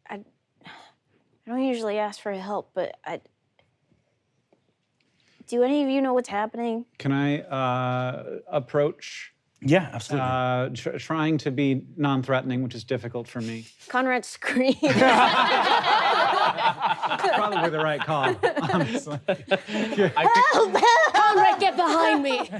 I don't usually ask for help, but do any of you know what's happening? Can I approach? Yeah, absolutely. Trying to be non-threatening, which is difficult for me. Conrad screams. Probably the right call, honestly. Help! Conrad, get behind me!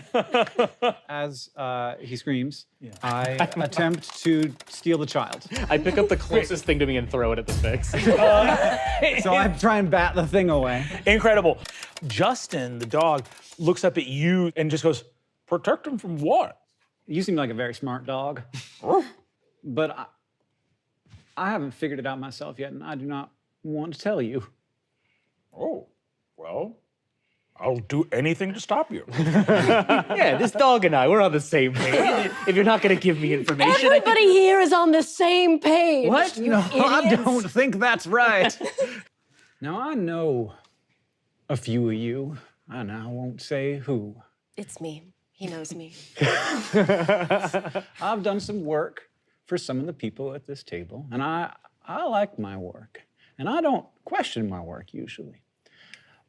As he screams, I attempt to steal the child. I pick up the closest thing to me and throw it at the Fix. So I try and bat the thing away. Incredible. Justin, the dog, looks up at you and just goes, protect him from what? You seem like a very smart dog. But I haven't figured it out myself yet, and I do not want to tell you. Oh, well, I'll do anything to stop you. Yeah, this dog and I, we're on the same page. If you're not going to give me information, Everybody here is on the same page. What? You No, I idiots. don't think that's right. Now, I know a few of you, and I won't say who. It's me. He knows me. I've done some work for some of the people at this table, and I like my work. And I don't question my work usually.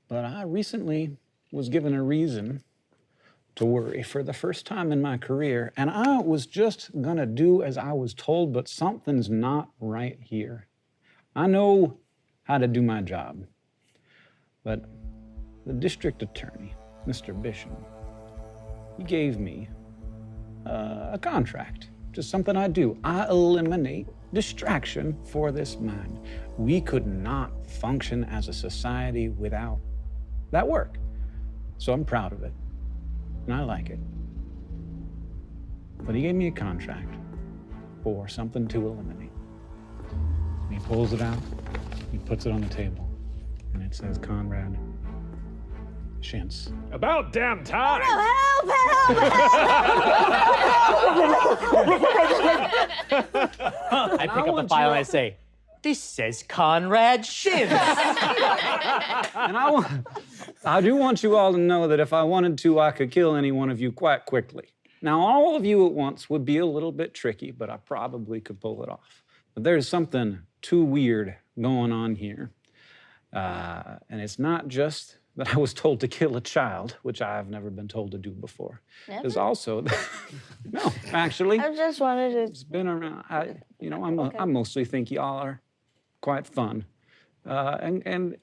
But I recently was given a reason to worry for the first time in my career, and I was just gonna do as I was told, but something's not right here. I know how to do my job, but the district attorney, Mr. Bishop, he gave me a contract, just something I do. I eliminate distraction for this mind. We could not function as a society without that work. So I'm proud of it, and I like it. But he gave me a contract for something to eliminate. And he pulls it out, he puts it on the table, and it says Conrad Shintz. About damn time. Help! I pick up the file and I say, this says Conrad Shins. And I do want you all to know that if I wanted to, I could kill any one of you quite quickly. Now, all of you at once would be a little bit tricky, but I probably could pull it off. But there's something too weird going on here. And it's not just that I was told to kill a child, which I've never been told to do before. Never? There's also, no, actually, I just wanted to. it's been around. I mostly think y'all are quite fun, and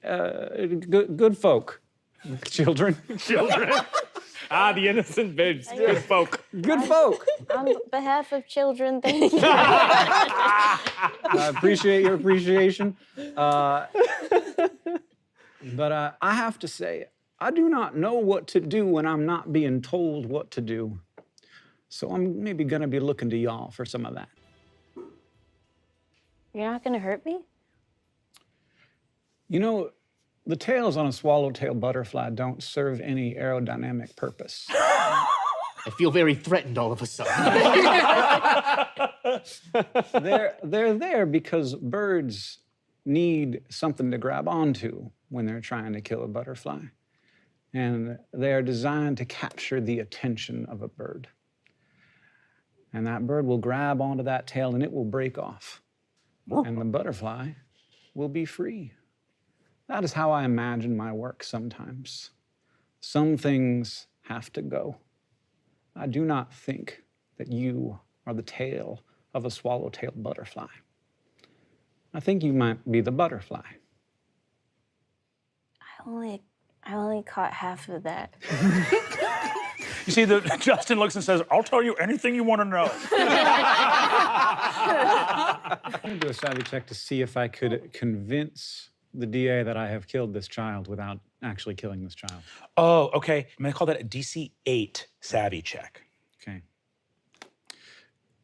good folk, children. Children. The innocent babes. Good folk. Good folk. On behalf of children, thank you. I appreciate your appreciation. But I have to say, I do not know what to do when I'm not being told what to do. So I'm maybe gonna be looking to y'all for some of that. You're not gonna hurt me? You know, the tails on a swallowtail butterfly don't serve any aerodynamic purpose. I feel very threatened all of a sudden. They're there because birds need something to grab onto when they're trying to kill a butterfly. And they are designed to capture the attention of a bird. And that bird will grab onto that tail and it will break off. And the butterfly will be free. That is how I imagine my work sometimes. Some things have to go. I do not think that you are the tail of a swallowtail butterfly. I think you might be the butterfly. I only caught half of that. You see, Justin looks and says, I'll tell you anything you want to know. I'm gonna do a savvy check to see if I could convince the DA that I have killed this child without actually killing this child. Oh, okay. I'm gonna call that a DC 8 savvy check. Okay.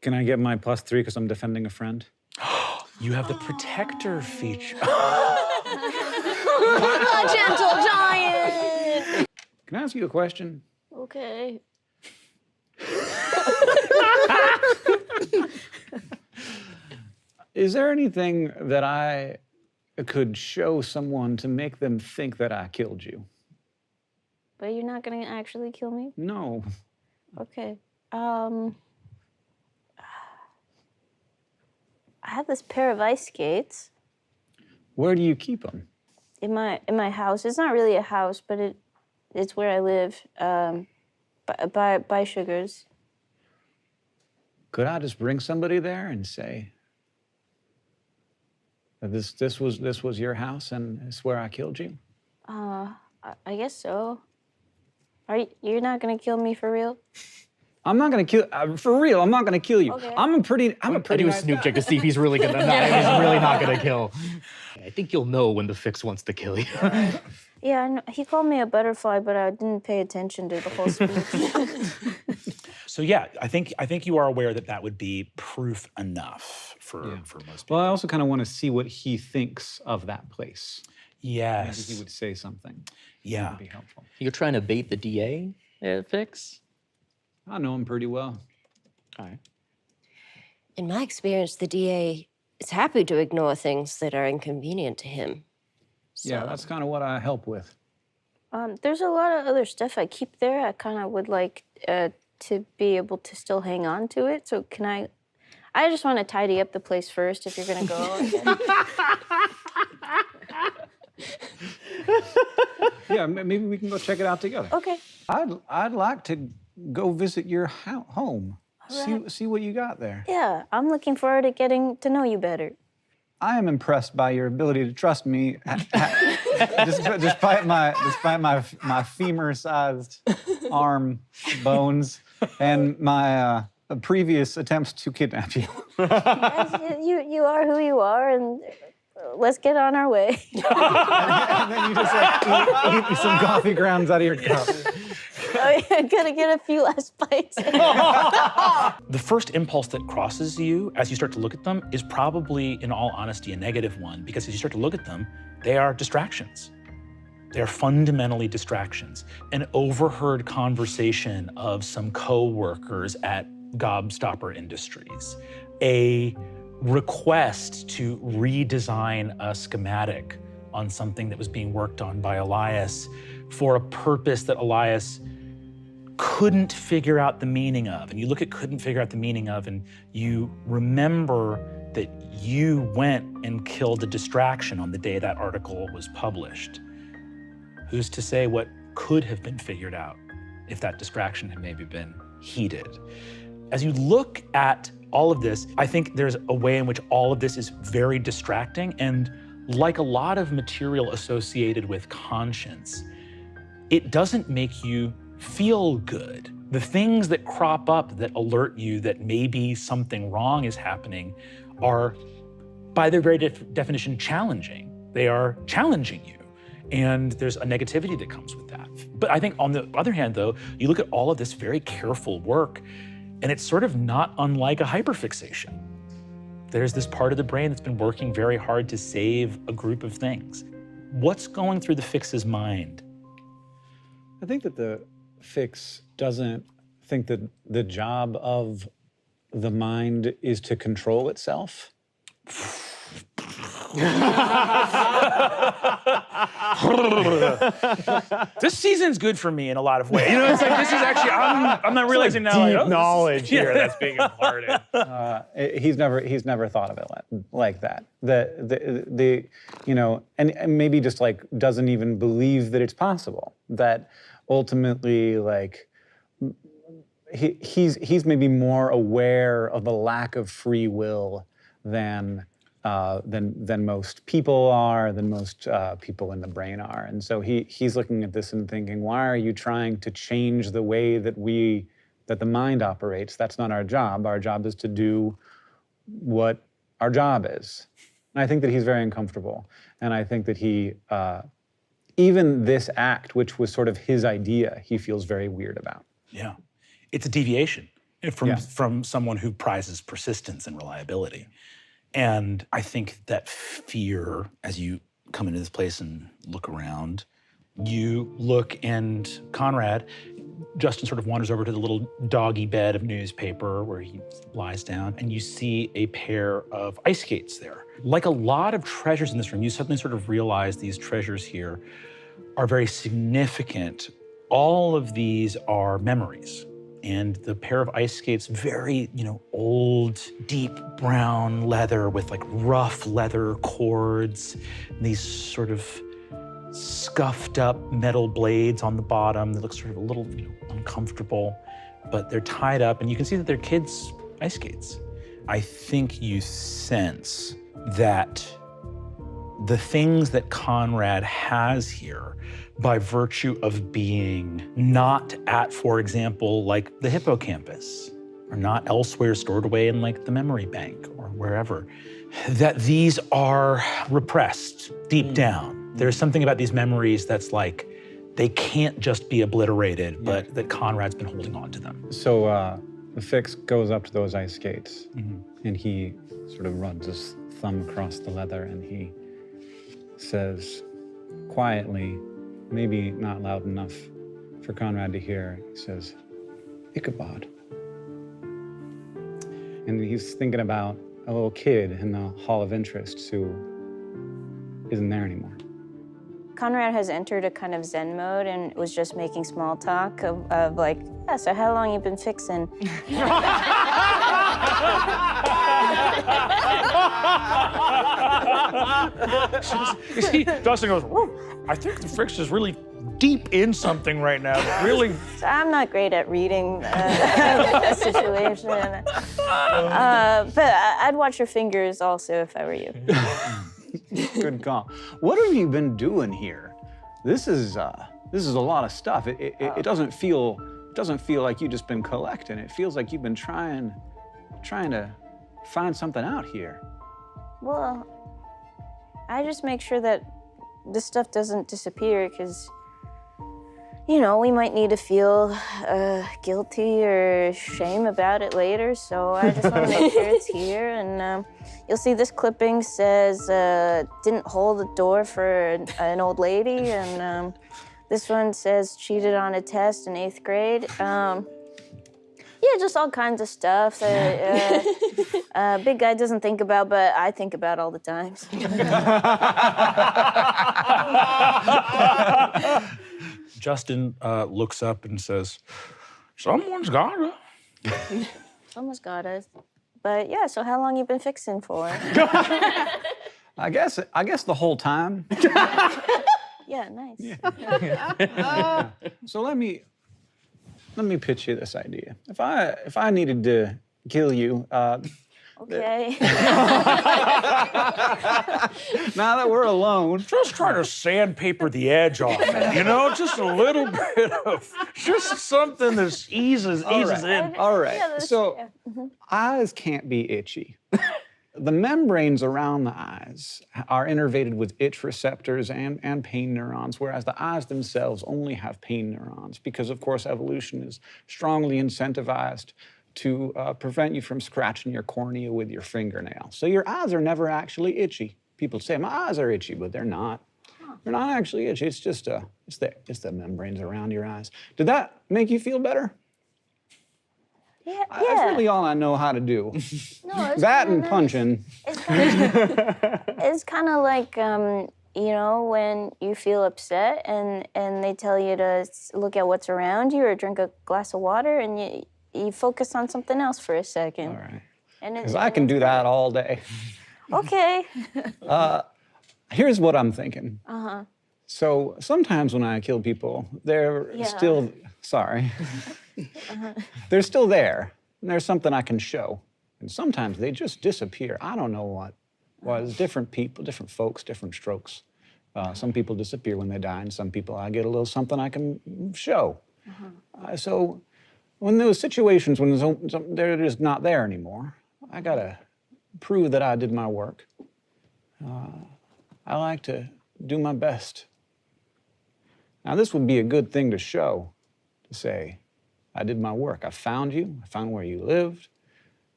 Can I get my +3 because I'm defending a friend? You have the protector feature. Gentle giant! Can I ask you a question? Okay. Is there anything that I could show someone to make them think that I killed you? But you're not gonna actually kill me? No. Okay. I have this pair of ice skates. Where do you keep them? In my house. It's not really a house, but it's where I live. By Sugars. Could I just bring somebody there and say that this was your house and it's where I killed you? I guess so. You're not gonna kill me for real? I'm not gonna kill for real. I'm not gonna kill you. Okay. I'm a pretty I do a nice snoop guy. check to see if he's really gonna. He's really not gonna kill. I think you'll know when the Fix wants to kill you. Yeah, I know. He called me a butterfly, but I didn't pay attention to the whole speech. So yeah, I think you are aware that that would be proof enough for most people. Well, I also kind of want to see what he thinks of that place. Yes. Maybe he would say something. Yeah. That would be helpful. You're trying to bait the DA at Fix? I know him pretty well. All right. In my experience, the DA is happy to ignore things that are inconvenient to him. Yeah, that's kind of what I help with. There's a lot of other stuff I keep there. I kind of would like to be able to still hang on to it. So can I just want to tidy up the place first if you're going to go again. Yeah, maybe we can go check it out together. Okay. I'd like to go visit your home. right. See what you got there. Yeah, I'm looking forward to getting to know you better. I am impressed by your ability to trust me, despite my femur-sized arm bones and my previous attempts to kidnap you. Yes, you are who you are, and let's get on our way. And then you just like eat some coffee grounds out of your cup. I'm gonna get a few last bites. The first impulse that crosses you as you start to look at them is probably, in all honesty, a negative one, because as you start to look at them, they are distractions. They are fundamentally distractions. An overheard conversation of some co-workers at Gobstopper Industries, a request to redesign a schematic on something that was being worked on by Elias for a purpose that Elias couldn't figure out the meaning of. And you look at couldn't figure out the meaning of, and you remember that you went and killed a distraction on the day that article was published. Who's to say what could have been figured out if that distraction had maybe been heeded? As you look at all of this, I think there's a way in which all of this is very distracting, and like a lot of material associated with conscience, it doesn't make you feel good. The things that crop up that alert you that maybe something wrong is happening are, by their very definition, challenging. They are challenging you, and there's a negativity that comes with that. But I think on the other hand, though, you look at all of this very careful work, and it's sort of not unlike a hyperfixation. There's this part of the brain that's been working very hard to save a group of things. What's going through the Fix's mind? I think that the Fix doesn't think that the job of the mind is to control itself. This season's good for me in a lot of ways. You know, it's like this is actually, I'm not realizing now. Deep like, knowledge here that's being imparted. He's never thought of it like that. The you know, and maybe just like doesn't even believe that it's possible. That ultimately, like, he's maybe more aware of the lack of free will than most people are, than most people in the brain are. And so he's looking at this and thinking, why are you trying to change the way that the mind operates? That's not our job. Our job is to do what our job is. And I think that he's very uncomfortable. And I think that he, even this act, which was sort of his idea, he feels very weird about. Yeah, it's a deviation from someone who prizes persistence and reliability. And I think that fear, as you come into this place and look around, you look and Conrad, Justin sort of wanders over to the little doggy bed of newspaper where he lies down, and you see a pair of ice skates there. Like a lot of treasures in this room, you suddenly sort of realize these treasures here are very significant. All of these are memories and the pair of ice skates, very, old, deep brown leather with like rough leather cords, and these sort of scuffed up metal blades on the bottom that look sort of a little, uncomfortable, but they're tied up, and you can see that they're kids' ice skates. I think you sense that the things that Conrad has here, by virtue of being not at, for example, like the hippocampus, or not elsewhere stored away in like the memory bank or wherever, that these are repressed deep down. There's something about these memories that's like, they can't just be obliterated, but that Conrad's been holding on to them. So the Fix goes up to those ice skates, and he sort of runs his thumb across the leather, and he says quietly, maybe not loud enough for Conrad to hear, he says, Ichabod. And he's thinking about a little kid in the Hall of Interests who isn't there anymore. Conrad has entered a kind of Zen mode and was just making small talk of like, yeah, so how long you been fixing? Dustin goes, I think the Fix is really deep in something right now. Really. So I'm not great at reading a situation. But I'd watch your fingers also if I were you. Good call. What have you been doing here? This is a lot of stuff. It doesn't feel like you've just been collecting. It feels like you've been trying to find something out here. Well, I just make sure that this stuff doesn't disappear because, we might need to feel guilty or shame about it later. So I just want to make sure it's here. And you'll see this clipping says, didn't hold the door for an old lady. And this one says, cheated on a test in 8th grade. Yeah, just all kinds of stuff that big guy doesn't think about, but I think about all the time. Justin looks up and says, someone's gotta. Someone's got us. But yeah, so how long you been fixing for? I guess the whole time. Yeah, nice. Yeah. So let me pitch you this idea. If I needed to kill you, Okay. now that we're alone, Just trying to sandpaper the edge off it, just a little bit of, just something that eases in. all right. Yeah, Eyes can't be itchy. The membranes around the eyes are innervated with itch receptors and pain neurons, whereas the eyes themselves only have pain neurons because, of course, evolution is strongly incentivized to prevent you from scratching your cornea with your fingernail. So your eyes are never actually itchy. People say, my eyes are itchy, but they're not. They're not actually itchy. It's just it's the membranes around your eyes. Did that make you feel better? Yeah. That's really all I know how to do. No, That and punching. It's kind of like, when you feel upset and they tell you to look at what's around you or drink a glass of water and you focus on something else for a second. All right. And Because I can do that all day. Okay. Here's what I'm thinking. Uh-huh. So sometimes when I kill people, they're still, sorry, they're still there. And there's something I can show. And sometimes they just disappear. I don't know what was. Different people, different folks, different strokes. Some people disappear when they die, and some people, I get a little something I can show. So when those situations, when they're just not there anymore, I gotta prove that I did my work. I like to do my best. Now, this would be a good thing to show, to say, I did my work. I found you, I found where you lived,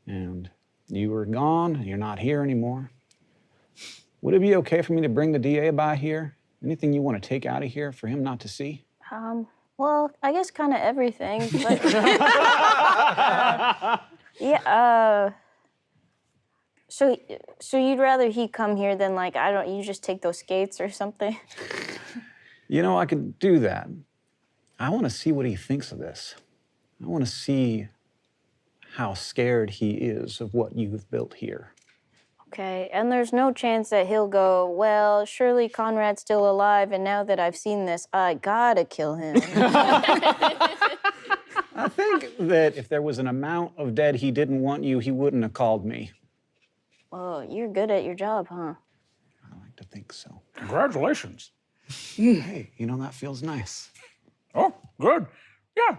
and you were gone, and you're not here anymore. Would it be okay for me to bring the DA by here? Anything you want to take out of here for him not to see? Well, I guess kind of everything. But, So you'd rather he come here than you just take those skates or something? I could do that. I want to see what he thinks of this. I want to see how scared he is of what you've built here. Okay, and there's no chance that he'll go, well, surely Conrad's still alive, and now that I've seen this, I gotta kill him. I think that if there was an amount of dead he didn't want you, he wouldn't have called me. Whoa, you're good at your job, huh? I like to think so. Congratulations. Hey, you know, that feels nice. Oh, good. Yeah.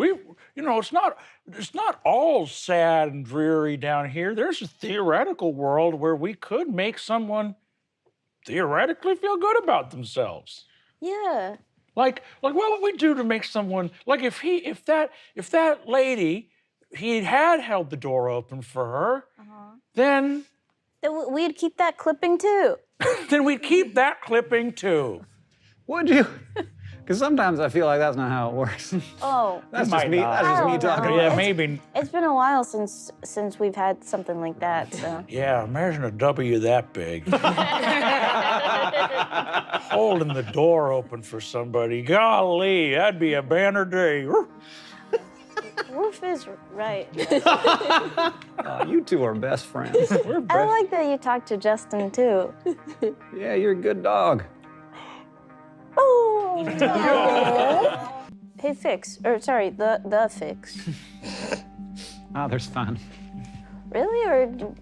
It's not all sad and dreary down here. There's a theoretical world where we could make someone theoretically feel good about themselves. Yeah. Like what would we do to make someone, like if that lady, he had held the door open for her, then We'd keep that clipping too. then we'd keep that clipping too. Would you? Because sometimes I feel like that's not how it works. Oh. That's might just me. not. That's just me I don't talking. know. Yeah, It's- maybe. It's been a while since we've had something like that, so. Yeah, imagine a W that big. Holding the door open for somebody. Golly, that'd be a banner day. Roof is right. You two are best friends. We're I like that you talked to Justin too. Yeah, you're a good dog. Oh. Hey, Fix, or sorry, the Fix. Oh, there's fun. Really, or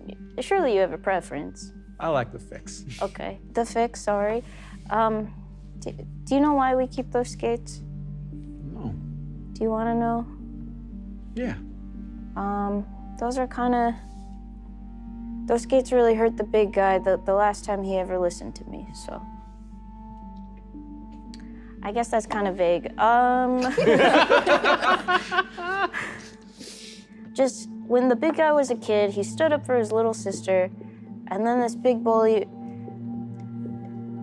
surely you have a preference? I like the Fix. Okay, the Fix. Sorry. Do you know why we keep those skates? No. Do you want to know? Yeah. Those are those skates really hurt the big guy the last time he ever listened to me, so. I guess that's kind of vague. Just when the big guy was a kid, he stood up for his little sister, and then this big bully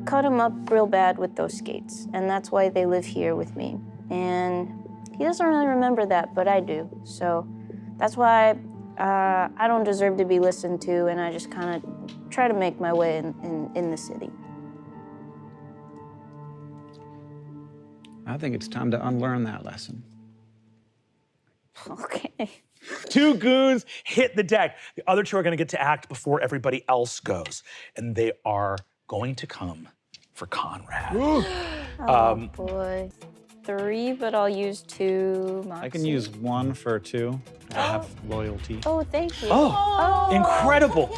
cut him up real bad with those skates, and that's why they live here with me. And he doesn't really remember that, but I do. So that's why I don't deserve to be listened to, and I just kind of try to make my way in the city. I think it's time to unlearn that lesson. Okay. Two goons hit the deck. The other two are going to get to act before everybody else goes. And they are going to come for Conrad. Oh, boy. 3, but I'll use 2 Moxie. I can use 1 for 2. I have loyalty. Oh, thank you. Oh, incredible.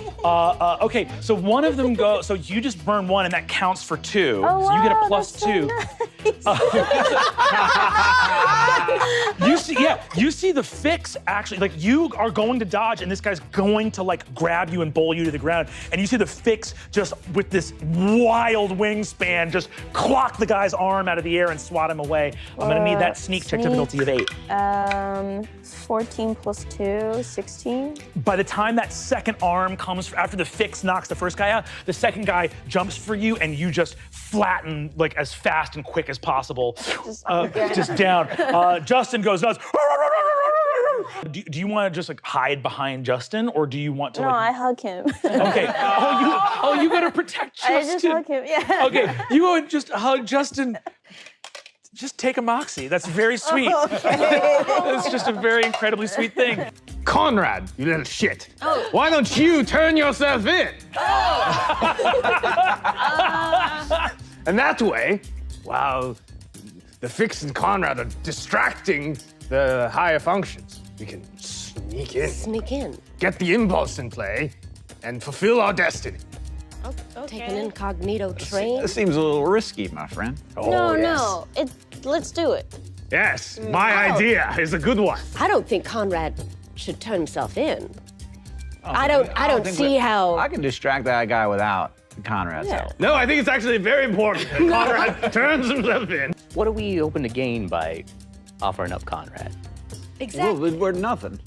Okay, so one of them goes, so you just burn 1 and that counts for 2. Oh, so you get a wow, plus that's so 2. You see the Fix actually, like you are going to dodge and this guy's going to like grab you and bowl you to the ground. And you see the Fix just with this wild wingspan just clock the guy's arm out of the air and swat him away. I'm gonna need that sneak check difficulty of 8. 14 plus 2, 16. By the time that second arm comes, after the Fix knocks the first guy out, the second guy jumps for you and you just flatten like as fast and quick as possible. Just down. Justin goes nuts. Do you want to just like hide behind Justin, or do you want to No, I like? hug him. Okay. You gotta protect Justin. I just hug him, yeah. Okay, you go and just hug Justin. Just take a Moxie. That's very sweet. It's just a very incredibly sweet thing. Conrad, you little shit. Why don't you turn yourself in? And that way, while the Fix and Conrad are distracting the higher functions, we can sneak in, Sneak in. get the impulse in play, and fulfill our destiny. Take an incognito train. This seems a little risky, my friend. No. Let's do it. Yes, my idea is a good one. I don't think Conrad should turn himself in. I don't see how. I can distract that guy without Conrad's help. No, I think it's actually very important that Conrad turns himself in. What are we open to gain by offering up Conrad? Exactly. We're nothing.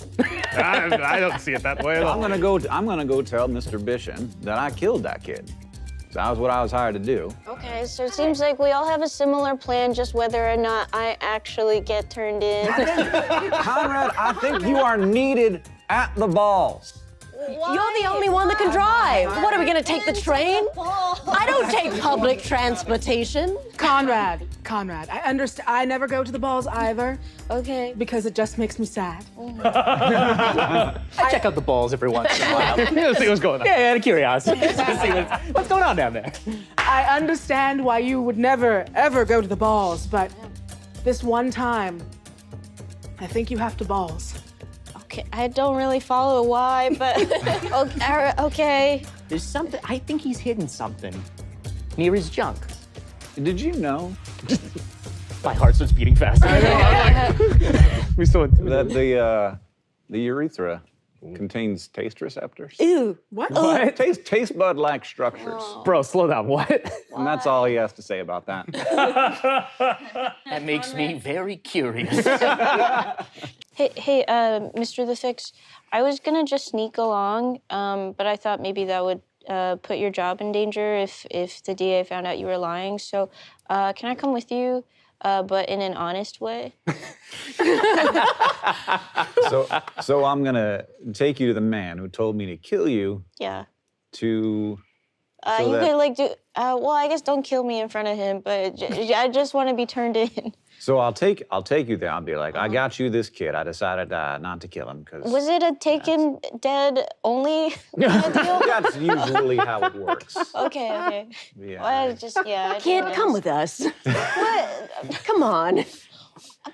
I don't see it that way at all. I'm gonna go tell Mr. Bishon that I killed that kid. So that was what I was hired to do. Okay, so it seems like we all have a similar plan, just whether or not I actually get turned in. Conrad, I think you are needed at the balls. You're the only one that can drive. What, are we gonna take the train? I don't take public transportation. Conrad, I understand. I never go to the balls either Okay. because it just makes me sad. I check out the balls every once in a while. Let's see what's going on. Yeah, out of curiosity. Just to see what's going on down there. I understand why you would never, ever go to the balls, but this one time, I think you have to balls. Okay, I don't really follow why, but okay. There's something, I think he's hidden something near his junk. Did you know My heart starts beating faster. We still that the urethra contains taste receptors? Ew. What? What? Taste bud-like structures. Bro, slow down. What? And that's all he has to say about that. That makes me very curious. Hey, Mr. The Fix, I was gonna just sneak along, but I thought maybe that would put your job in danger if the DA found out you were lying. So, can I come with you, but in an honest way? So I'm gonna take you to the man who told me to kill you Yeah. to. You could like do. Well, I guess don't kill me in front of him, but I just want to be turned in. So I'll take you there. I'll be like, I got you this kid. I decided not to kill him because Was it a taken dead only kind of deal? that's usually how it works. Okay. Yeah. Well, I Kid, didn't come know. with us. What? Come on.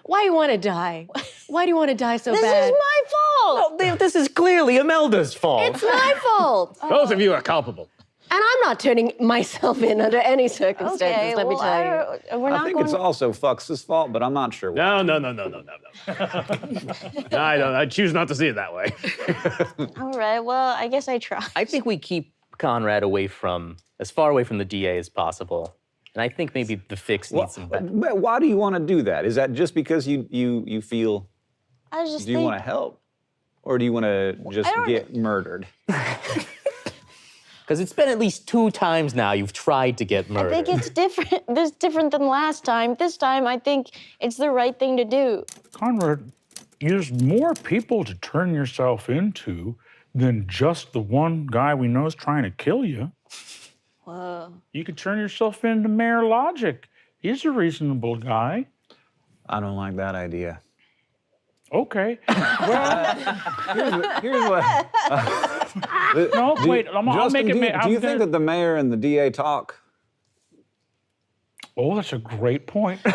Why do you want to die? Why do you want to die so This bad? is my fault. This is clearly Imelda's fault. It's my fault. Both of you are culpable. And I'm not turning myself in under any circumstances, Okay, let me well, tell you. we're not I think going. it's also Fox's fault, but I'm not sure why. No. I don't. I choose not to see it that way. All right. Well, I guess I try. I think we keep Conrad as far away from the DA as possible. And I think maybe the Fix needs some better. But why do you want to do that? Is that just because you feel? I just Do you think want to help, or do you want to just don't- get murdered? Because it's been at least 2 times now you've tried to get I murdered. think it's different. This different than last time. This time, I think it's the right thing to do. Conrad, there's more people to turn yourself into than just the one guy we know is trying to kill you. Whoa. You could turn yourself into Mayor Logic. He's a reasonable guy. I don't like that idea. Okay. Here's what. No, wait, I'll make it. Do you think that the mayor and the DA talk? Oh, that's a great point. You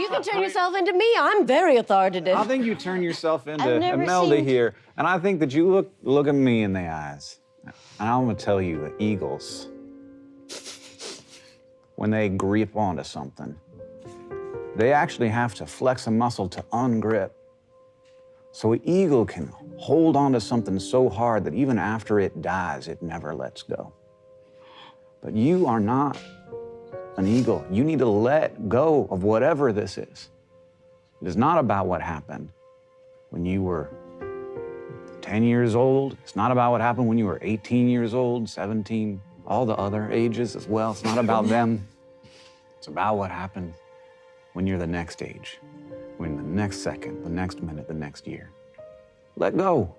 can turn yourself into me. I'm very authoritative. I think you turn yourself into I've never Imelda seen- here, and I think that you look at me in the eyes, and I'm gonna tell you that eagles, when they grip onto something, they actually have to flex a muscle to ungrip. So an eagle can hold onto something so hard that even after it dies, it never lets go. But you are not an eagle. You need to let go of whatever this is. It is not about what happened when you were 10 years old. It's not about what happened when you were 18 years old, 17, all the other ages as well. It's not about them. It's about what happened when you're the next age, when the next second, the next minute, the next year. Let go.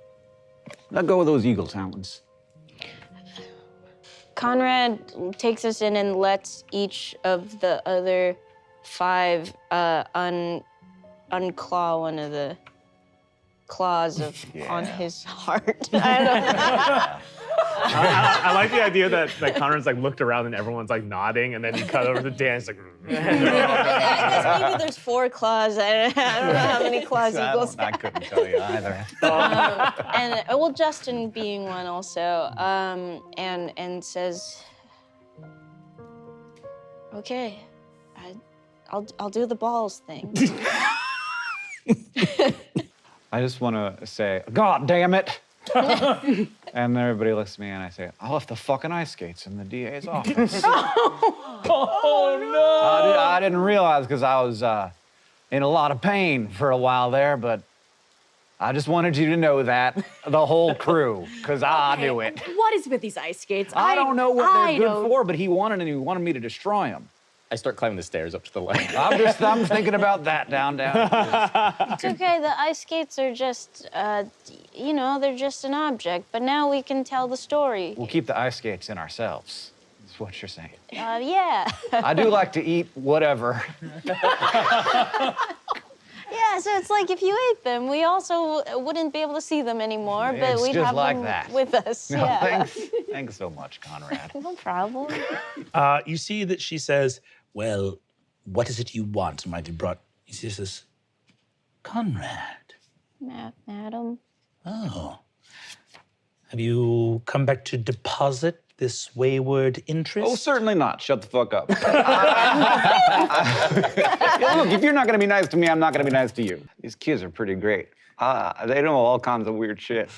Let go of those eagle talons. Conrad takes us in and lets each of the other 5 unclaw one of the claws on his heart. I don't know. I like the idea that Conrad's like looked around and everyone's like nodding, and then you cut over to Dan. It's like. I guess maybe there's 4 claws. I don't know how many claws eagles I have. couldn't tell you either. And well, Justin being one also, and says, "Okay, I'll do the balls thing." I just want to say, God damn it. And everybody looks at me and I say, I left the fucking ice skates in the DA's office. Oh, no. I didn't realize because I was in a lot of pain for a while there, but I just wanted you to know that, the whole crew, because I do it. What is with these ice skates? I don't know what they're good don't- for, but he wanted me to destroy them. I start climbing the stairs up to the light. I'm thinking about that down. It's okay. The ice skates are just you know, they're just an object, but now we can tell the story. We'll keep the ice skates in ourselves, is what you're saying. Yeah. I do like to eat whatever. Yeah, so it's like if you ate them, we also wouldn't be able to see them anymore, but It's we'd just have like them that. with us. No, Yeah. thanks so much, Conrad. No problem. You see that she says, well, what is it you want? Might have brought, he says, Conrad. Madam. Oh. Have you come back to deposit this wayward interest? Oh, certainly not. Shut the fuck up. Yeah, look, if you're not gonna be nice to me, I'm not gonna be nice to you. These kids are pretty great. They know all kinds of weird shit.